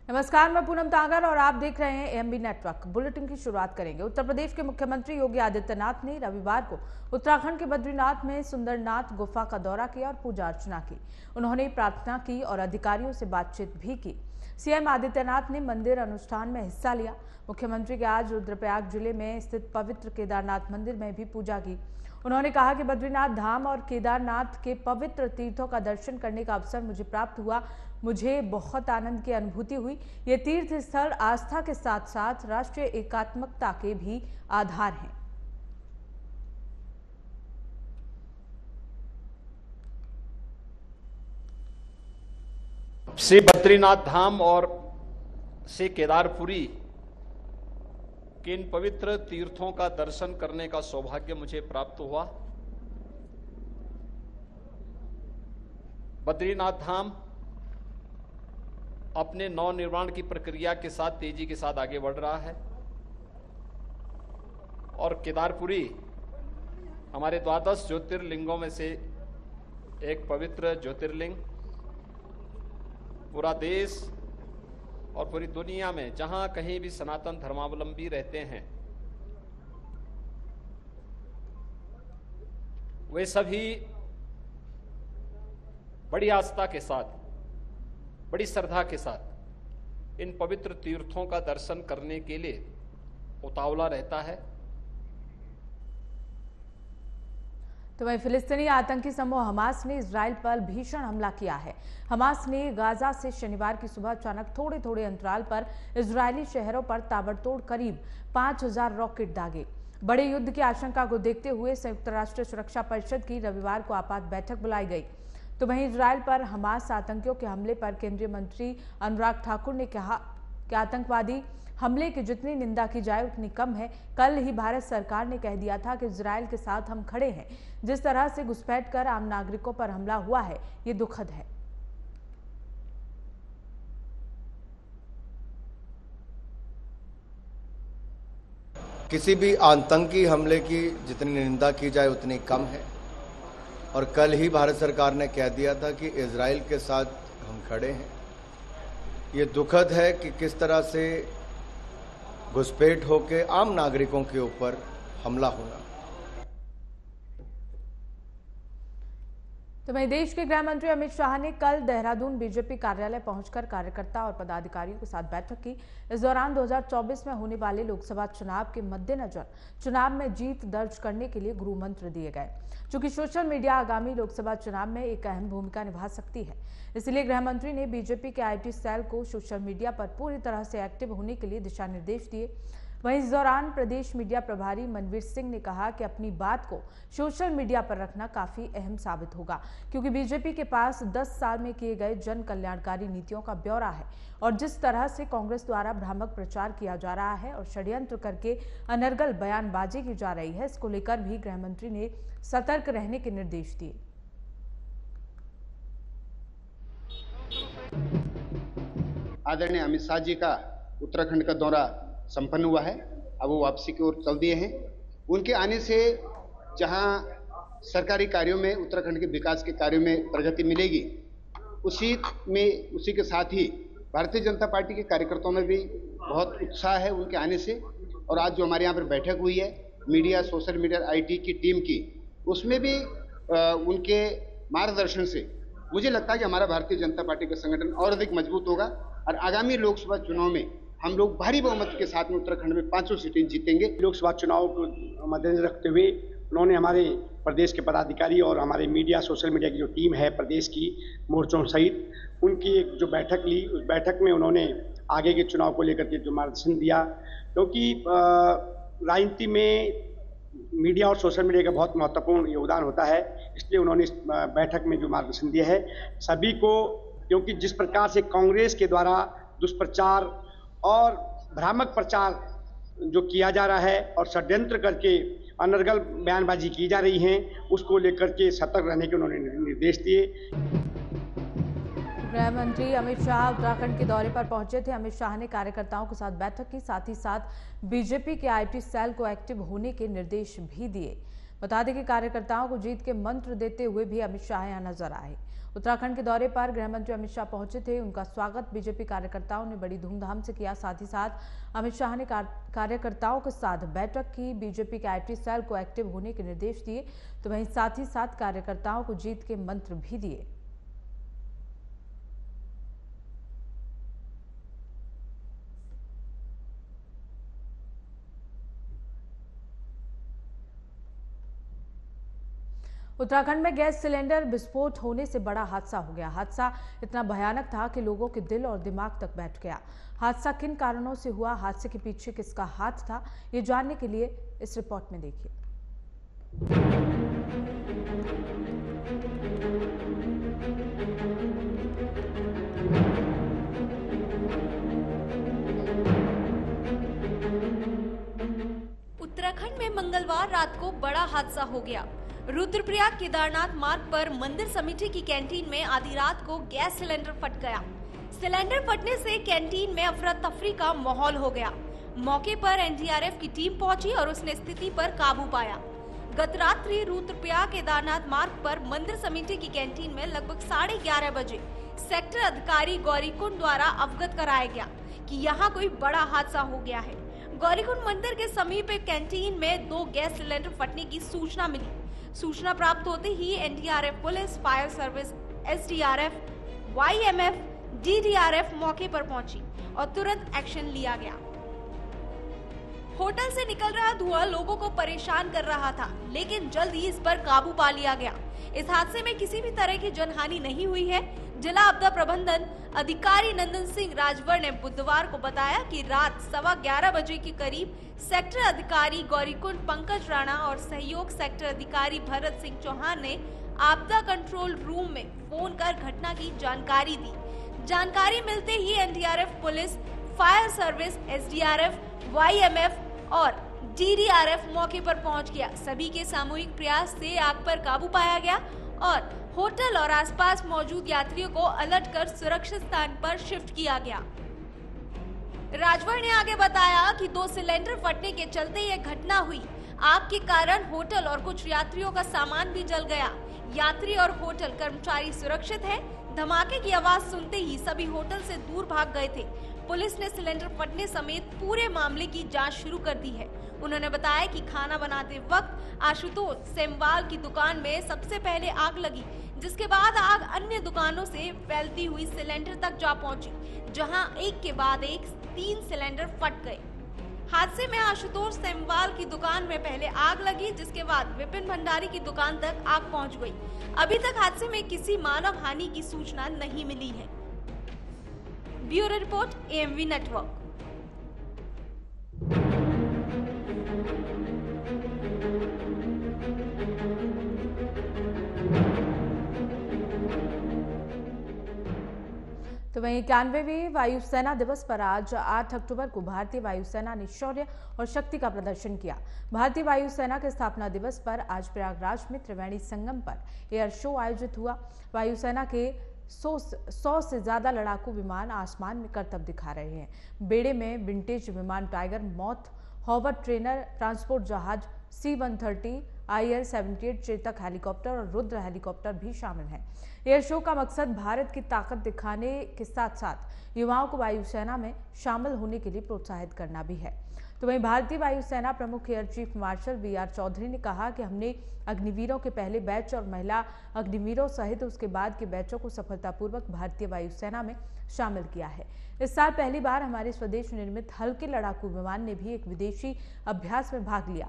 नमस्कार, मैं पूनम तांगर और आप देख रहे हैं एएमबी नेटवर्क। बुलेटिन की शुरुआत करेंगे। उत्तर प्रदेश के मुख्यमंत्री योगी आदित्यनाथ ने रविवार को उत्तराखंड के बद्रीनाथ में सुंदरनाथ गुफा का दौरा किया और पूजा अर्चना की। उन्होंने प्रार्थना की और अधिकारियों से बातचीत भी की। सीएम आदित्यनाथ ने मंदिर अनुष्ठान में हिस्सा लिया। मुख्यमंत्री के आज रुद्रप्रयाग जिले में स्थित पवित्र केदारनाथ मंदिर में भी पूजा की। उन्होंने कहा कि बद्रीनाथ धाम और केदारनाथ के पवित्र तीर्थों का दर्शन करने का अवसर मुझे प्राप्त हुआ। मुझे बहुत आनंद की अनुभूति हुई। ये तीर्थ स्थल आस्था के साथ साथ राष्ट्रीय एकात्मकता के भी आधार हैं। श्री बद्रीनाथ धाम और श्री केदारपुरी के इन पवित्र तीर्थों का दर्शन करने का सौभाग्य मुझे प्राप्त हुआ। बद्रीनाथ धाम अपने नवनिर्माण की प्रक्रिया के साथ तेजी के साथ आगे बढ़ रहा है और केदारपुरी हमारे द्वादश ज्योतिर्लिंगों में से एक पवित्र ज्योतिर्लिंग। पूरा देश और पूरी दुनिया में जहां कहीं भी सनातन धर्मावलंबी रहते हैं, वे सभी बड़ी आस्था के साथ, बड़ी श्रद्धा के साथ इन पवित्र तीर्थों का दर्शन करने के लिए उतावला रहता है। तो वहीं फिलिस्तीनी आतंकी समूह हमास ने इजराइल पर भीषण हमला किया है। हमास ने गाजा से शनिवार की सुबह अचानक थोड़े थोड़े अंतराल पर इजरायली शहरों पर ताबड़तोड़ करीब 5000 रॉकेट दागे। बड़े युद्ध की आशंका को देखते हुए संयुक्त राष्ट्र सुरक्षा परिषद की रविवार को आपात बैठक बुलाई गई। तो वहीं इजराइल पर हमास आतंकियों के हमले पर केंद्रीय मंत्री अनुराग ठाकुर ने कहा कि आतंकवादी हमले की जितनी निंदा की जाए उतनी कम है। कल ही भारत सरकार ने कह दिया था कि इजराइल के साथ हम खड़े हैं। जिस तरह से घुसपैठ कर आम नागरिकों पर हमला हुआ है, ये दुखद है। किसी भी आतंकी हमले की जितनी निंदा की जाए उतनी कम है और कल ही भारत सरकार ने कह दिया था कि इजराइल के साथ हम खड़े हैं। ये दुखद है कि किस तरह से घुसपैठ होकर आम नागरिकों के ऊपर हमला होना। तो वहीं देश के गृह मंत्री अमित शाह ने कल देहरादून बीजेपी कार्यालय पहुंचकर कार्यकर्ता और पदाधिकारियों के साथ बैठक की। इस दौरान 2024 में होने वाले लोकसभा चुनाव के मद्देनजर चुनाव में जीत दर्ज करने के लिए गुरु मंत्र दिए गए। चूंकि सोशल मीडिया आगामी लोकसभा चुनाव में एक अहम भूमिका निभा सकती है, इसलिए गृह मंत्री ने बीजेपी के आईटी सेल को सोशल मीडिया पर पूरी तरह से एक्टिव होने के लिए दिशा निर्देश दिए। वहीं इस दौरान प्रदेश मीडिया प्रभारी मनवीर सिंह ने कहा कि अपनी बात को सोशल मीडिया पर रखना काफी अहम साबित होगा, क्योंकि बीजेपी के पास 10 साल में किए गए जन कल्याणकारी नीतियों का ब्यौरा है और जिस तरह से कांग्रेस द्वारा भ्रामक प्रचार किया जा रहा है और षड्यंत्र करके अनर्गल बयानबाजी की जा रही है, इसको लेकर भी गृह मंत्री ने सतर्क रहने के निर्देश दिए। आदरणीय अमित शाह जी का उत्तराखंड का दौरा संपन्न हुआ है। अब वो वापसी की ओर चल दिए हैं। उनके आने से जहां सरकारी कार्यों में, उत्तराखंड के विकास के कार्यों में प्रगति मिलेगी, उसी के साथ ही भारतीय जनता पार्टी के कार्यकर्ताओं में भी बहुत उत्साह है उनके आने से। और आज जो हमारे यहाँ पर बैठक हुई है मीडिया, सोशल मीडिया, आईटी की टीम की, उसमें भी उनके मार्गदर्शन से मुझे लगता है कि हमारा भारतीय जनता पार्टी का संगठन और अधिक मजबूत होगा और आगामी लोकसभा चुनाव में हम लोग भारी बहुमत के साथ में उत्तराखंड में 500 सीटें जीतेंगे। लोकसभा चुनाव को मद्देनजर रखते हुए उन्होंने हमारे प्रदेश के पदाधिकारी और हमारे मीडिया, सोशल मीडिया की जो टीम है प्रदेश की मोर्चों सहित, उनकी एक जो बैठक ली, उस बैठक में उन्होंने आगे के चुनाव को लेकर के जो मार्गदर्शन दिया, क्योंकि राजनीति में मीडिया और सोशल मीडिया का बहुत महत्वपूर्ण योगदान होता है। इसलिए उन्होंने इस बैठक में जो मार्गदर्शन दिया है सभी को, क्योंकि जिस प्रकार से कांग्रेस के द्वारा दुष्प्रचार और भ्रामक प्रचार जो किया जा रहा है और षड्यंत्र करके अनर्गल बयानबाजी की जा रही है, उसको लेकर के सतर्क रहने के उन्होंने निर्देश दिए। गृह मंत्री अमित शाह उत्तराखंड के दौरे पर पहुंचे थे। अमित शाह ने कार्यकर्ताओं के साथ बैठक की, साथ ही साथ बीजेपी के आईटी सेल को एक्टिव होने के निर्देश भी दिए। बता दें कि कार्यकर्ताओं को जीत के मंत्र देते हुए भी अमित शाह यहां नजर आए। उत्तराखंड के दौरे पर गृह मंत्री अमित शाह पहुंचे थे। उनका स्वागत बीजेपी कार्यकर्ताओं ने बड़ी धूमधाम से किया। साथ ही साथ अमित शाह ने कार्यकर्ताओं के साथ बैठक की। बीजेपी के आईटी सेल को एक्टिव होने के निर्देश दिए, तो वहीं साथ ही साथ कार्यकर्ताओं को जीत के मंत्र भी दिए। उत्तराखंड में गैस सिलेंडर विस्फोट होने से बड़ा हादसा हो गया। हादसा इतना भयानक था कि लोगों के दिल और दिमाग तक बैठ गया। हादसा किन कारणों से हुआ, हादसे के पीछे किसका हाथ था, ये जानने के लिए इस रिपोर्ट में देखिए। उत्तराखंड में मंगलवार रात को बड़ा हादसा हो गया। रुद्रप्रयाग केदारनाथ मार्ग पर मंदिर समिति की कैंटीन में आधी रात को गैस सिलेंडर फट गया। सिलेंडर फटने से कैंटीन में अफरा तफरी का माहौल हो गया। मौके पर एनडीआरएफ की टीम पहुंची और उसने स्थिति पर काबू पाया। गत रात्रि रुद्रप्रयाग केदारनाथ मार्ग पर मंदिर समिति की कैंटीन में लगभग 11:30 बजे सेक्टर अधिकारी गौरीकुंड द्वारा अवगत कराया गया कि यहाँ कोई बड़ा हादसा हो गया है। गौरीकुंड मंदिर के समीप एक कैंटीन में 2 गैस सिलेंडर फटने की सूचना मिली। सूचना प्राप्त होते ही NDRF police, fire service, SDRF, YMF, DDRF मौके पर पहुंची और तुरंत एक्शन लिया गया। होटल से निकल रहा धुआं लोगों को परेशान कर रहा था, लेकिन जल्द ही इस पर काबू पा लिया गया। इस हादसे में किसी भी तरह की जनहानि नहीं हुई है। जिला आपदा प्रबंधन अधिकारी नंदन सिंह राजवर ने बुधवार को बताया कि रात 11:15 बजे के करीब सेक्टर अधिकारी गौरीकुंड पंकज राणा और सहयोग सेक्टर अधिकारी भरत सिंह चौहान ने आपदा कंट्रोल रूम में फोन कर घटना की जानकारी दी। जानकारी मिलते ही NDRF police, fire service, SDRF, YMF और डीडीआरएफ मौके पर पहुंच गया। सभी के सामूहिक प्रयास से आग पर काबू पाया गया और होटल और आसपास मौजूद यात्रियों को अलर्ट कर सुरक्षित स्थान पर शिफ्ट किया गया। राजवर ने आगे बताया कि 2 सिलेंडर फटने के चलते यह घटना हुई। आग के कारण होटल और कुछ यात्रियों का सामान भी जल गया। यात्री और होटल कर्मचारी सुरक्षित हैं। धमाके की आवाज सुनते ही सभी होटल से दूर भाग गए थे। पुलिस ने सिलेंडर फटने समेत पूरे मामले की जांच शुरू कर दी है। उन्होंने बताया कि खाना बनाते वक्त आशुतोष सेमवाल की दुकान में सबसे पहले आग लगी, जिसके बाद आग अन्य दुकानों से फैलती हुई सिलेंडर तक जा पहुंची, जहां एक के बाद एक 3 सिलेंडर फट गए। हादसे में आशुतोष सेमवाल की दुकान में पहले आग लगी, जिसके बाद विपिन भंडारी की दुकान तक आग पहुंच गई। अभी तक हादसे में किसी मानव हानि की सूचना नहीं मिली है। Bureau report, AMV network. तो वहीं 91वीं वायुसेना दिवस पर आज 8 अक्टूबर को भारतीय वायुसेना ने शौर्य और शक्ति का प्रदर्शन किया। भारतीय वायुसेना के स्थापना दिवस पर आज प्रयागराज में त्रिवेणी संगम पर एयर शो आयोजित हुआ। वायुसेना के 100 से ज्यादा लड़ाकू विमान आसमान में करतब दिखा रहे हैं। बेड़े में विंटेज विमान tiger moth, hover trainer, transport जहाज C-130, IL-78 चेतक हेलीकॉप्टर और रुद्र हेलीकॉप्टर भी शामिल हैं। एयर शो का मकसद भारत की ताकत दिखाने के साथ साथ युवाओं को वायुसेना में शामिल होने के लिए प्रोत्साहित करना भी है। तो वहीं भारतीय वायुसेना प्रमुख air chief marshal VR Chaudhary ने कहा कि हमने अग्निवीरों के पहले बैच और महिला अग्निवीरों सहित उसके बाद के बैचों को सफलतापूर्वक भारतीय वायुसेना में शामिल किया है। इस साल पहली बार हमारे स्वदेश निर्मित हल्के लड़ाकू विमान ने भी एक विदेशी अभ्यास में भाग लिया।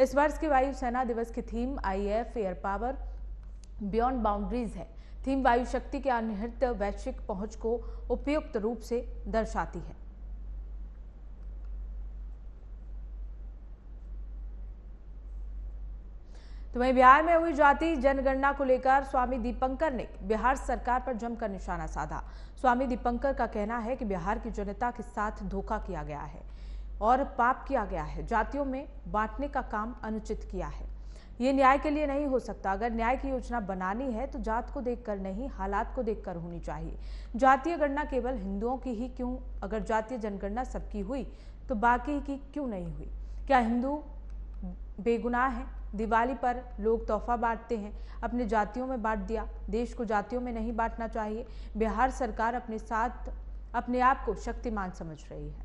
इस वर्ष के वायुसेना दिवस की theme IAF air power beyond boundaries है। थीम वायु शक्ति के अनिहित वैश्विक पहुंच को उपयुक्त रूप से दर्शाती है। तो वहीं बिहार में हुई जाति जनगणना को लेकर स्वामी दीपंकर ने बिहार सरकार पर जमकर निशाना साधा। स्वामी दीपंकर का कहना है कि बिहार की जनता के साथ धोखा किया गया है और पाप किया गया है। जातियों में बांटने का काम अनुचित किया है। ये न्याय के लिए नहीं हो सकता। अगर न्याय की योजना बनानी है तो जात को देखकर नहीं, हालात को देखकर होनी चाहिए। जातीय गणना केवल हिंदुओं की ही क्यों? अगर जातीय जनगणना सबकी हुई तो बाकी की क्यों नहीं हुई? क्या हिंदू बेगुनाह हैं। दिवाली पर लोग तोहफा बांटते हैं, अपने जातियों में बांट दिया। देश को जातियों में नहीं बांटना चाहिए। बिहार सरकार अपने साथ अपने आप को शक्तिमान समझ रही है।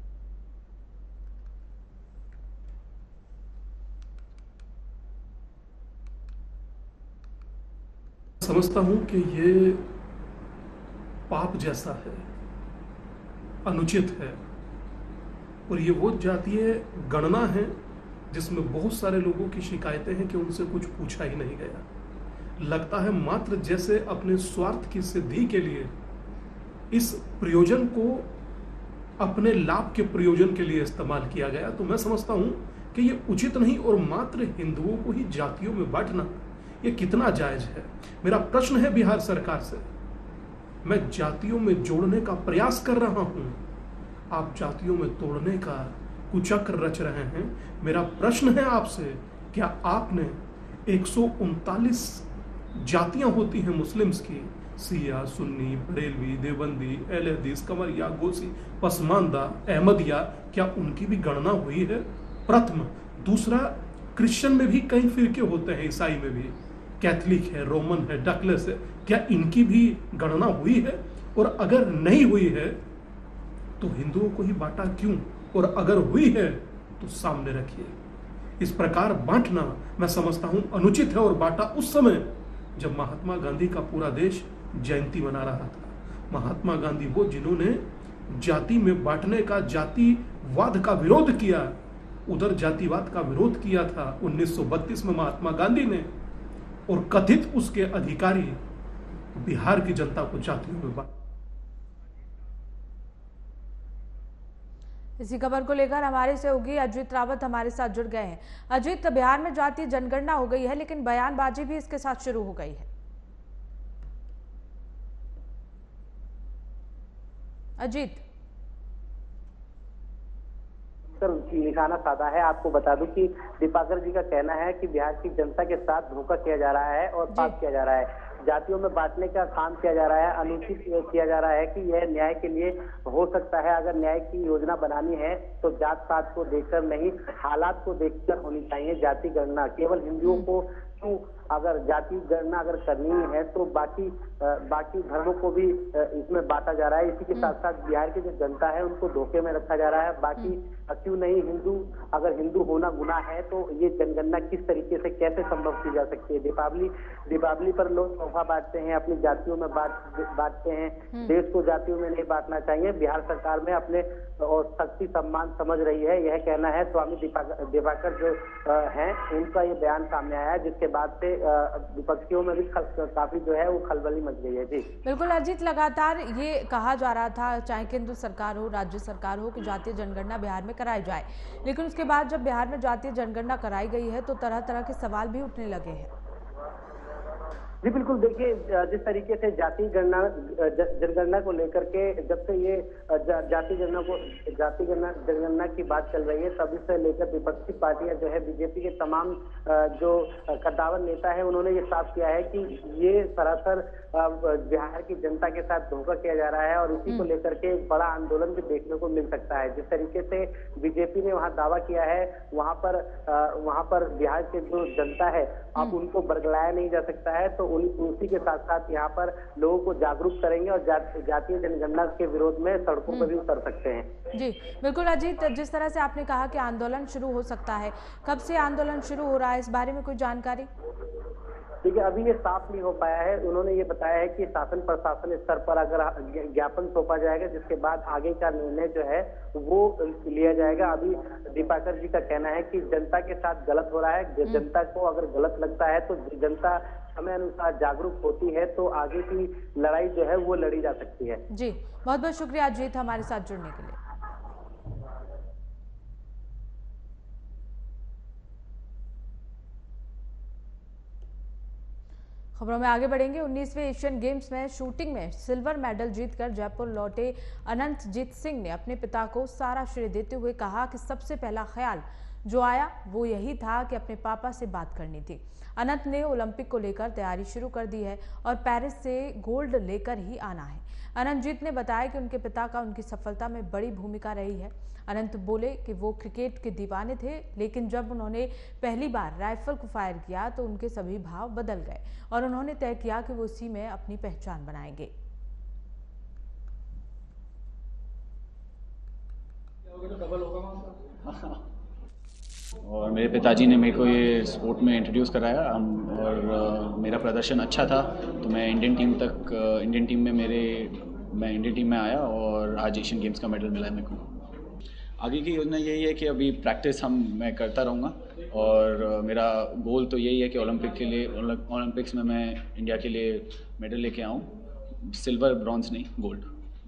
समझता हूं कि ये पाप जैसा है, अनुचित है, और ये वो जातीय गणना है जिसमें बहुत सारे लोगों की शिकायतें हैं कि उनसे कुछ पूछा ही नहीं गया। लगता है मात्र जैसे अपने स्वार्थ की सिद्धि के लिए इस प्रयोजन को अपने लाभ के प्रयोजन के लिए इस्तेमाल किया गया। तो मैं समझता हूं कि ये उचित नहीं, और मात्र हिंदुओं को ही जातियों में बांटना ये कितना जायज है। मेरा प्रश्न है बिहार सरकार से, मैं जातियों में जोड़ने का प्रयास कर रहा हूं, आप जातियों में तोड़ने का कुचक्र रच रहे हैं। मेरा प्रश्न है आपसे, क्या आपने 139 जातियां होती हैं मुस्लिम्स की, सिया, सुन्नी, बरेलवी, देवबंदी, अहले हदीस, कमरिया, गोसी, पसमानदा, अहमदिया, क्या उनकी भी गणना हुई है? प्रथम। दूसरा, क्रिश्चियन में भी कई फिरके होते हैं, ईसाई में भी, कैथलिक है, रोमन है, डकलेस है, क्या इनकी भी गणना हुई है? और अगर नहीं हुई है तो हिंदुओं को ही बांटा क्यों? और अगर हुई है तो सामने रखिए। इस प्रकार बांटना मैं समझता हूं अनुचित है, और बांटा उस समय जब महात्मा गांधी का पूरा देश जयंती मना रहा था। महात्मा गांधी वो जिन्होंने जाति में बांटने का, जातिवाद का विरोध किया, उधर जातिवाद का विरोध किया था 1932 में महात्मा गांधी ने, और कथित उसके अधिकारी बिहार की जनता को जातियों में बांट। इसी खबर को लेकर हमारे सहयोगी अजीत रावत हमारे साथ जुड़ गए हैं। अजीत, बिहार में जातीय जनगणना हो गई है, लेकिन बयानबाजी भी इसके साथ शुरू हो गई है। अजीत, निशाना साधा है। आपको बता दूं कि दीपाकर जी का कहना है कि बिहार की जनता के साथ धोखा किया जा रहा है और पाप किया जा रहा है। जातियों में बांटने का काम किया जा रहा है, अनुचित किया जा रहा है कि यह न्याय के लिए हो सकता है। अगर न्याय की योजना बनानी है तो जात पात को देखकर नहीं, हालात को देखकर होनी चाहिए जाति गणना। केवल हिंदुओं को क्यों, अगर जाति गणना अगर करनी है तो बाकी धर्मों को भी इसमें बांटा जा रहा है। इसी के साथ साथ बिहार की जो जनता है उनको धोखे में रखा जा रहा है। बाकी क्यों नहीं, अगर हिंदू होना गुनाह है तो ये जनगणना किस तरीके से, कैसे संभव की जा सकती है? दीपावली पर लोग तोहफा बांटते हैं, अपनी जातियों में बांटते हैं। देश को जातियों में नहीं बांटना चाहिए। बिहार सरकार में अपने और शक्ति सम्मान समझ रही है, यह कहना है स्वामी दीपाकर जो हैं, उनका ये बयान सामने आया है, जिसके बाद से विपक्षियों में भी काफी जो है वो खलबली मच गई है। जी बिल्कुल अजीत, लगातार ये कहा जा रहा था, चाहे केंद्र सरकार हो, राज्य सरकार हो, कि जातीय जनगणना बिहार में कराई जाए, लेकिन उसके बाद जब बिहार में जातीय जनगणना कराई गई है तो तरह तरह के सवाल भी उठने लगे हैं। जी बिल्कुल, देखिए जिस तरीके से जनगणना को लेकर के जब से ये जनगणना की बात चल रही है, तभी से लेकर विपक्षी पार्टियां जो है, बीजेपी के तमाम जो कद्दावर नेता है, उन्होंने ये साफ किया है कि ये सरासर बिहार की जनता के साथ धोखा किया जा रहा है, और इसी को लेकर के एक बड़ा आंदोलन भी देखने को मिल सकता है। जिस तरीके से बीजेपी ने वहां दावा किया है, वहां पर बिहार के जो जनता है, अब उनको बरगलाया नहीं जा सकता है। तो उसी के साथ साथ यहाँ पर लोगों को जागरूक करेंगे और जातीय जनगणना के विरोध में सड़कों पर भी उतर सकते हैं। जी बिल्कुल अजीत, जिस तरह से आपने कहा कि आंदोलन शुरू हो सकता है, कब से आंदोलन शुरू हो रहा है, इस बारे में कोई जानकारी? देखिए, अभी ये साफ नहीं हो पाया है। उन्होंने ये बताया है कि शासन प्रशासन स्तर पर अगर ज्ञापन सौंपा जाएगा, जिसके बाद आगे का निर्णय जो है वो लिया जाएगा। अभी दीपाकर जी का कहना है कि जनता के साथ गलत हो रहा है। जनता को अगर गलत लगता है तो जनता समय अनुसार जागरूक होती है तो आगे की लड़ाई जो है वो लड़ी जा सकती है। जी बहुत बहुत शुक्रिया अजीत हमारे साथ जुड़ने के लिए। खबरों में आगे बढ़ेंगे। 19वें एशियन गेम्स में शूटिंग में सिल्वर मेडल जीतकर जयपुर लौटे अनंतजीत सिंह ने अपने पिता को सारा श्रेय देते हुए कहा कि सबसे पहला ख्याल जो आया वो यही था कि अपने पापा से बात करनी थी। अनंत ने ओलंपिक को लेकर तैयारी शुरू कर दी है और पेरिस से गोल्ड लेकर ही आना है। अनंतजीत ने बताया कि उनके पिता का उनकी सफलता में बड़ी भूमिका रही है। अनंत बोले कि वो क्रिकेट के दीवाने थे, लेकिन जब उन्होंने पहली बार राइफल को फायर किया तो उनके सभी भाव बदल गए और उन्होंने तय किया कि वो इसी में अपनी पहचान बनाएंगे। और मेरे पिताजी ने मेरे को ये स्पोर्ट में इंट्रोड्यूस कराया और मेरा प्रदर्शन अच्छा था तो मैं इंडियन टीम में आया और आज एशियन गेम्स का मेडल मिला है मेरे को। आगे की योजना यही है कि अभी प्रैक्टिस मैं करता रहूँगा और मेरा गोल तो यही है कि ओलंपिक्स में मैं इंडिया के लिए मेडल लेके आऊँ, सिल्वर, ब्रॉन्ज नहीं, गोल्ड।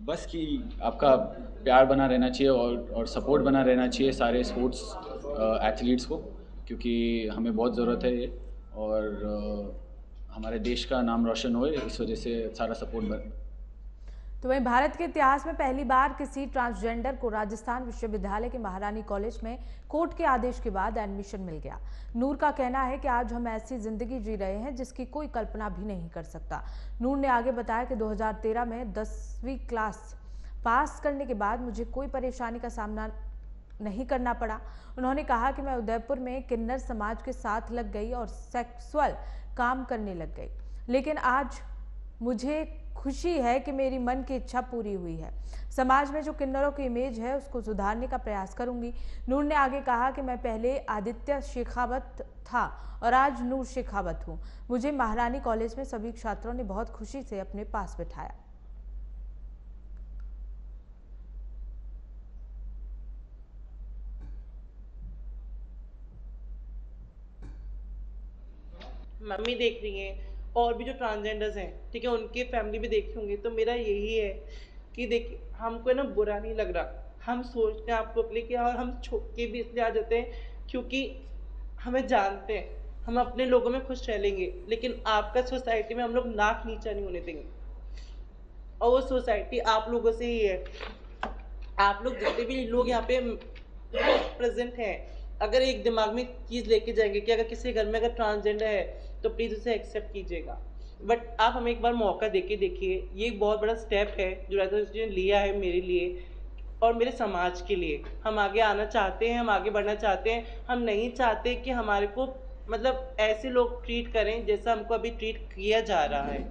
बस कि आपका प्यार बना रहना चाहिए और सपोर्ट बना रहना चाहिए सारे स्पोर्ट्स एथलीट्स को, क्योंकि हमें बहुत ज़रूरत है ये और हमारे देश का नाम रोशन होए, इस वजह से सारा सपोर्ट तो वहीं भारत के इतिहास में पहली बार किसी ट्रांसजेंडर को राजस्थान विश्वविद्यालय के महारानी कॉलेज में कोर्ट के आदेश के बाद एडमिशन मिल गया। नूर का कहना है कि आज हम ऐसी जिंदगी जी रहे हैं जिसकी कोई कल्पना भी नहीं कर सकता। नूर ने आगे बताया कि 2013 में 10वीं क्लास पास करने के बाद मुझे कोई परेशानी का सामना नहीं करना पड़ा। उन्होंने कहा कि मैं उदयपुर में किन्नर समाज के साथ लग गई और सेक्सुअल काम करने लग गई, लेकिन आज मुझे खुशी है कि मेरी मन की इच्छा पूरी हुई है। समाज में जो किन्नरों की इमेज है उसको सुधारने का प्रयास करूंगी। नूर ने आगे कहा कि मैं पहले आदित्य शेखावत था और आज नूर शेखावत हूं। मुझे महारानी कॉलेज में सभी छात्रों ने बहुत खुशी से अपने पास बिठाया। मम्मी देख रही हैं और भी जो ट्रांसजेंडर्स हैं, ठीक है, उनके फैमिली भी देखे होंगे। तो मेरा यही है कि देखिए, हमको ना बुरा नहीं लग रहा, हम सोचते हैं आपको लेके और हम छोड़ के भी इसलिए आ जाते हैं क्योंकि हमें जानते हैं हम अपने लोगों में खुश रह लेंगे, लेकिन आपका सोसाइटी में हम लोग नाक नीचा नहीं होने देंगे और वो सोसाइटी आप लोगों से ही है। आप लोग जितने भी लोग यहाँ पे प्रेजेंट हैं, अगर एक दिमाग में चीज़ लेके जाएंगे कि अगर किसी घर में अगर ट्रांसजेंडर है तो प्लीज़ उसे एक्सेप्ट कीजिएगा। बट आप हमें एक बार मौका देके देखिए, ये एक बहुत बड़ा स्टेप है जो राजस्थान ने लिया है मेरे लिए और मेरे समाज के लिए। हम आगे आना चाहते हैं, हम आगे बढ़ना चाहते हैं। हम नहीं चाहते कि हमारे को मतलब ऐसे लोग ट्रीट करें जैसा हमको अभी ट्रीट किया जा रहा है।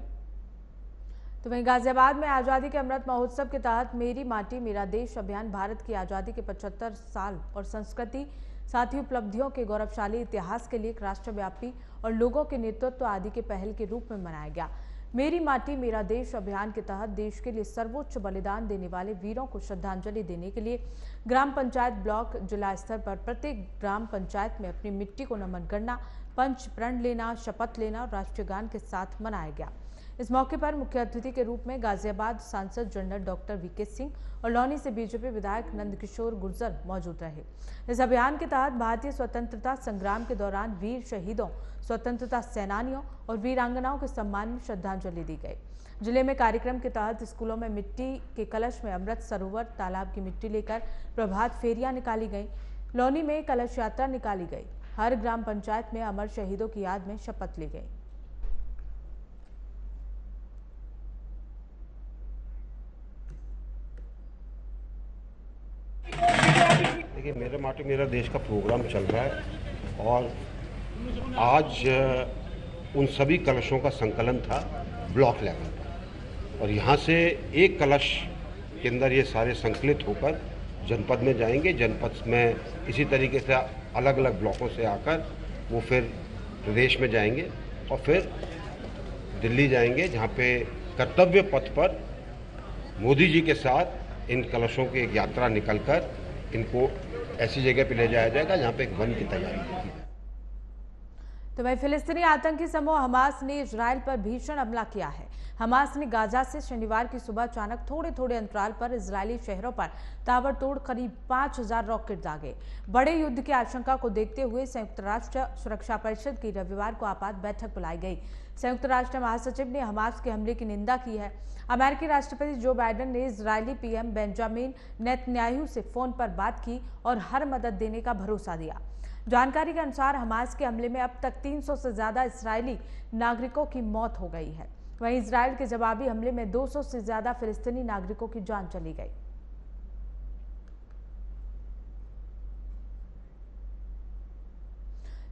तो वहीं गाजियाबाद में आज़ादी के अमृत महोत्सव के तहत मेरी माटी मेरा देश अभियान भारत की आज़ादी के 75 साल और संस्कृति, साथ ही उपलब्धियों के गौरवशाली इतिहास के लिए एक राष्ट्रव्यापी और लोगों के नेतृत्व आदि के पहल के रूप में मनाया गया। मेरी माटी मेरा देश अभियान के तहत देश के लिए सर्वोच्च बलिदान देने वाले वीरों को श्रद्धांजलि देने के लिए ग्राम पंचायत, ब्लॉक, जिला स्तर पर प्रत्येक ग्राम पंचायत में अपनी मिट्टी को नमन करना, पंच प्रण लेना, शपथ लेना और राष्ट्रीय गान के साथ मनाया गया। इस मौके पर मुख्य अतिथि के रूप में गाजियाबाद सांसद जनरल डॉक्टर वीके सिंह और लौनी से बीजेपी विधायक नंदकिशोर गुर्जर मौजूद रहे। इस अभियान के तहत भारतीय स्वतंत्रता संग्राम के दौरान वीर शहीदों, स्वतंत्रता सेनानियों और वीरांगनाओं के सम्मान में श्रद्धांजलि दी गई। जिले में कार्यक्रम के तहत स्कूलों में मिट्टी के कलश में अमृत सरोवर, तालाब की मिट्टी लेकर प्रभात फेरियां निकाली गई। लौनी में कलश यात्रा निकाली गई। हर ग्राम पंचायत में अमर शहीदों की याद में शपथ ली गई। देखिए, मेरा माटी मेरा देश का प्रोग्राम चल रहा है और आज उन सभी कलशों का संकलन था ब्लॉक लेवल पर और यहाँ से एक कलश के अंदर ये सारे संकलित होकर जनपद में जाएंगे। जनपद में इसी तरीके से अलग अलग ब्लॉकों से आकर वो फिर प्रदेश में जाएंगे और फिर दिल्ली जाएंगे, जहाँ पे कर्तव्य पथ पर मोदी जी के साथ इन कलशों की एक यात्रा निकलकर इनको ऐसी जगह पे ले जाया जाएगा जहाँ पे एक वन की तैयारी होगी। तो वहीं फिलिस्तीनी आतंकी समूह हमास ने इजराइल पर भीषण हमला किया है। हमास ने गाजा से शनिवार की सुबह अचानक थोड़े थोड़े अंतराल पर इजरायली शहरों पर ताबड़तोड़ करीब 5000 रॉकेट दागे। बड़े युद्ध की आशंका को देखते हुए संयुक्त राष्ट्र सुरक्षा परिषद की रविवार को आपात बैठक बुलाई गई। संयुक्त राष्ट्र महासचिव ने हमास के हमले की निंदा की है। अमेरिकी राष्ट्रपति जो बाइडेन ने इजरायली पीएम बेंजामिन नेतन्याहू से फोन पर बात की और हर मदद देने का भरोसा दिया। जानकारी के अनुसार हमास के हमले में अब तक 300 से ज्यादा इजरायली नागरिकों की मौत हो गई है। वहीं इजराइल के जवाबी हमले में 200 से ज्यादा फिलिस्तीनी नागरिकों की जान चली गई।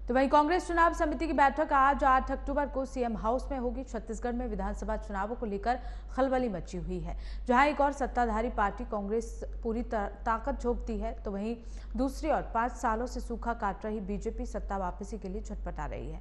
तो वहीं कांग्रेस चुनाव समिति की बैठक आज 8 अक्टूबर को सीएम हाउस में होगी। छत्तीसगढ़ में विधानसभा चुनावों को लेकर खलबली मची हुई है, जहां एक और सत्ताधारी पार्टी कांग्रेस पूरी ताकत झोंकती है, तो वहीं दूसरी ओर 5 सालों से सूखा काट रही बीजेपी सत्ता वापसी के लिए छटपटा रही है।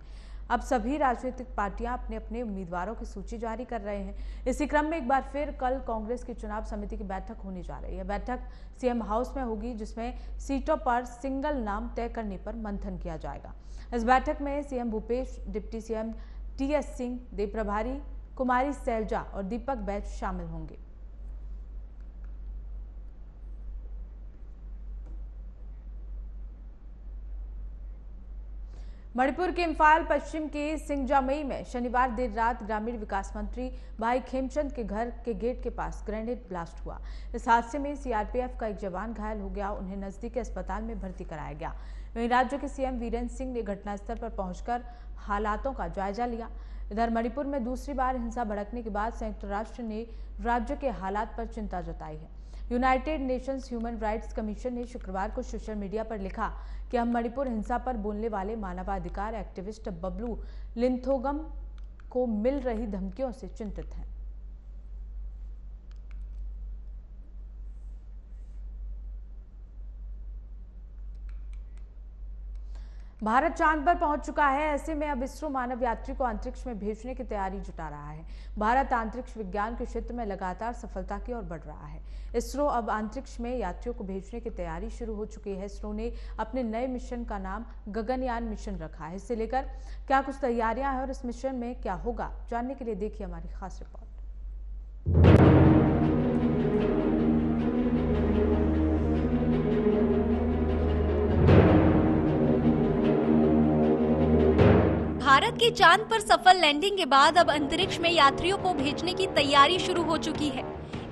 अब सभी राजनीतिक पार्टियां अपने अपने उम्मीदवारों की सूची जारी कर रहे हैं। इसी क्रम में एक बार फिर कल कांग्रेस की चुनाव समिति की बैठक होने जा रही है। बैठक सीएम हाउस में होगी, जिसमें सीटों पर सिंगल नाम तय करने पर मंथन किया जाएगा। इस बैठक में CM Bhupesh, deputy CM TS Singh, Deo प्रभारी कुमारी सैलजा और दीपक बैज शामिल होंगे। मणिपुर के इम्फाल पश्चिम के सिंगजामई में शनिवार देर रात ग्रामीण विकास मंत्री भाई खेमचंद के घर के गेट के पास ग्रेनेड ब्लास्ट हुआ। इस हादसे में सीआरपीएफ का एक जवान घायल हो गया, उन्हें नजदीकी अस्पताल में भर्ती कराया गया। वहीं राज्य के सीएम वीरेंद्र सिंह ने घटनास्थल पर पहुंचकर हालातों का जायजा लिया। इधर मणिपुर में दूसरी बार हिंसा भड़कने के बाद संयुक्त राष्ट्र ने राज्य के हालात पर चिंता जताई है। United Nations human rights commission ने शुक्रवार को सोशल मीडिया पर लिखा कि हम मणिपुर हिंसा पर बोलने वाले मानवाधिकार एक्टिविस्ट बबलू लिंथोगम को मिल रही धमकियों से चिंतित हैं। भारत चांद पर पहुंच चुका है। ऐसे में अब इसरो मानव यात्री को अंतरिक्ष में भेजने की तैयारी जुटा रहा है। भारत अंतरिक्ष विज्ञान के क्षेत्र में लगातार सफलता की ओर बढ़ रहा है। इसरो अब अंतरिक्ष में यात्रियों को भेजने की तैयारी शुरू हो चुकी है। इसरो ने अपने नए मिशन का नाम गगनयान मिशन रखा है। इससे लेकर क्या कुछ तैयारियां हैं और इस मिशन में क्या होगा, जानने के लिए देखिए हमारी खास रिपोर्ट। भारत के चांद पर सफल लैंडिंग के बाद अब अंतरिक्ष में यात्रियों को भेजने की तैयारी शुरू हो चुकी है।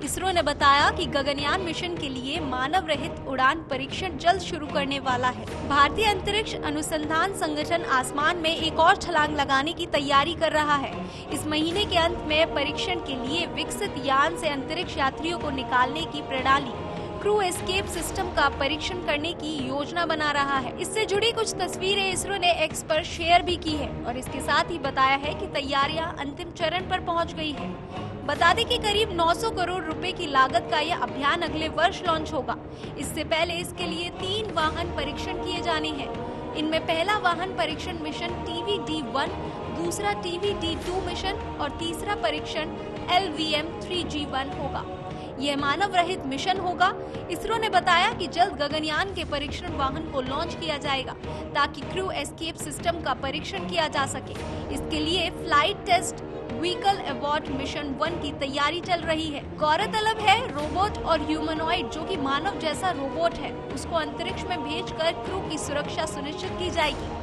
इसरो ने बताया कि गगनयान मिशन के लिए मानव रहित उड़ान परीक्षण जल्द शुरू करने वाला है। भारतीय अंतरिक्ष अनुसंधान संगठन आसमान में एक और छलांग लगाने की तैयारी कर रहा है। इस महीने के अंत में परीक्षण के लिए विकसित यान से अंतरिक्ष यात्रियों को निकालने की प्रणाली क्रू एस्केप सिस्टम का परीक्षण करने की योजना बना रहा है। इससे जुड़ी कुछ तस्वीरें इसरो ने एक्स पर शेयर भी की है और इसके साथ ही बताया है कि तैयारियां अंतिम चरण पर पहुंच गई है। बता दें कि करीब 900 करोड़ रुपए की लागत का यह अभियान अगले वर्ष लॉन्च होगा। इससे पहले इसके लिए 3 वाहन परीक्षण किए जाने हैं। इनमें पहला वाहन परीक्षण मिशन TVD-1, दूसरा TVD-2 मिशन और तीसरा परीक्षण LVM-3G1 होगा। यह मानव रहित मिशन होगा। इसरो ने बताया कि जल्द गगनयान के परीक्षण वाहन को लॉन्च किया जाएगा ताकि क्रू एस्केप सिस्टम का परीक्षण किया जा सके। इसके लिए flight test vehicle abort mission 1 की तैयारी चल रही है। गौरतलब है, रोबोट और ह्यूमनॉइड जो कि मानव जैसा रोबोट है, उसको अंतरिक्ष में भेजकर क्रू की सुरक्षा सुनिश्चित की जाएगी।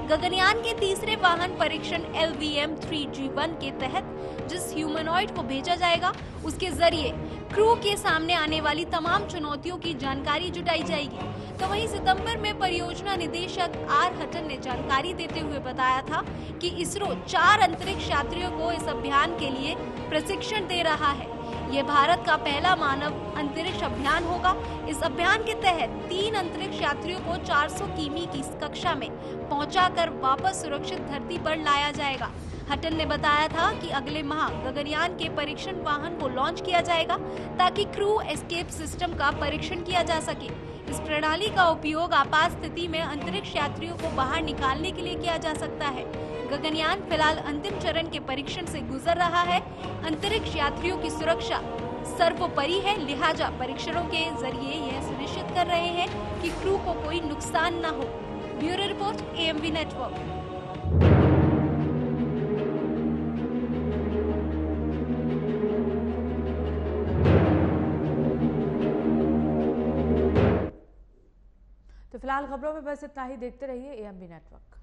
गगनयान के तीसरे वाहन परीक्षण LVM-3G1 के तहत जिस ह्यूमनॉइड को भेजा जाएगा, उसके जरिए क्रू के सामने आने वाली तमाम चुनौतियों की जानकारी जुटाई जाएगी। तो वहीं सितंबर में परियोजना निदेशक R. हटन ने जानकारी देते हुए बताया था कि इसरो 4 अंतरिक्ष यात्रियों को इस अभियान के लिए प्रशिक्षण दे रहा है। ये भारत का पहला मानव अंतरिक्ष अभियान होगा। इस अभियान के तहत 3 अंतरिक्ष यात्रियों को 400 किमी की कक्षा में पहुंचाकर वापस सुरक्षित धरती पर लाया जाएगा। हटन ने बताया था कि अगले माह गगनयान के परीक्षण वाहन को लॉन्च किया जाएगा ताकि क्रू एस्केप सिस्टम का परीक्षण किया जा सके। इस प्रणाली का उपयोग आपात स्थिति में अंतरिक्ष यात्रियों को बाहर निकालने के लिए किया जा सकता है। गगनयान फिलहाल अंतिम चरण के परीक्षण से गुजर रहा है। अंतरिक्ष यात्रियों की सुरक्षा सर्वोपरि है, लिहाजा परीक्षणों के जरिए यह सुनिश्चित कर रहे हैं कि क्रू को कोई नुकसान न हो। Bureau report, AMV network. तो फिलहाल खबरों में बस इतना ही। देखते रहिए AMV नेटवर्क।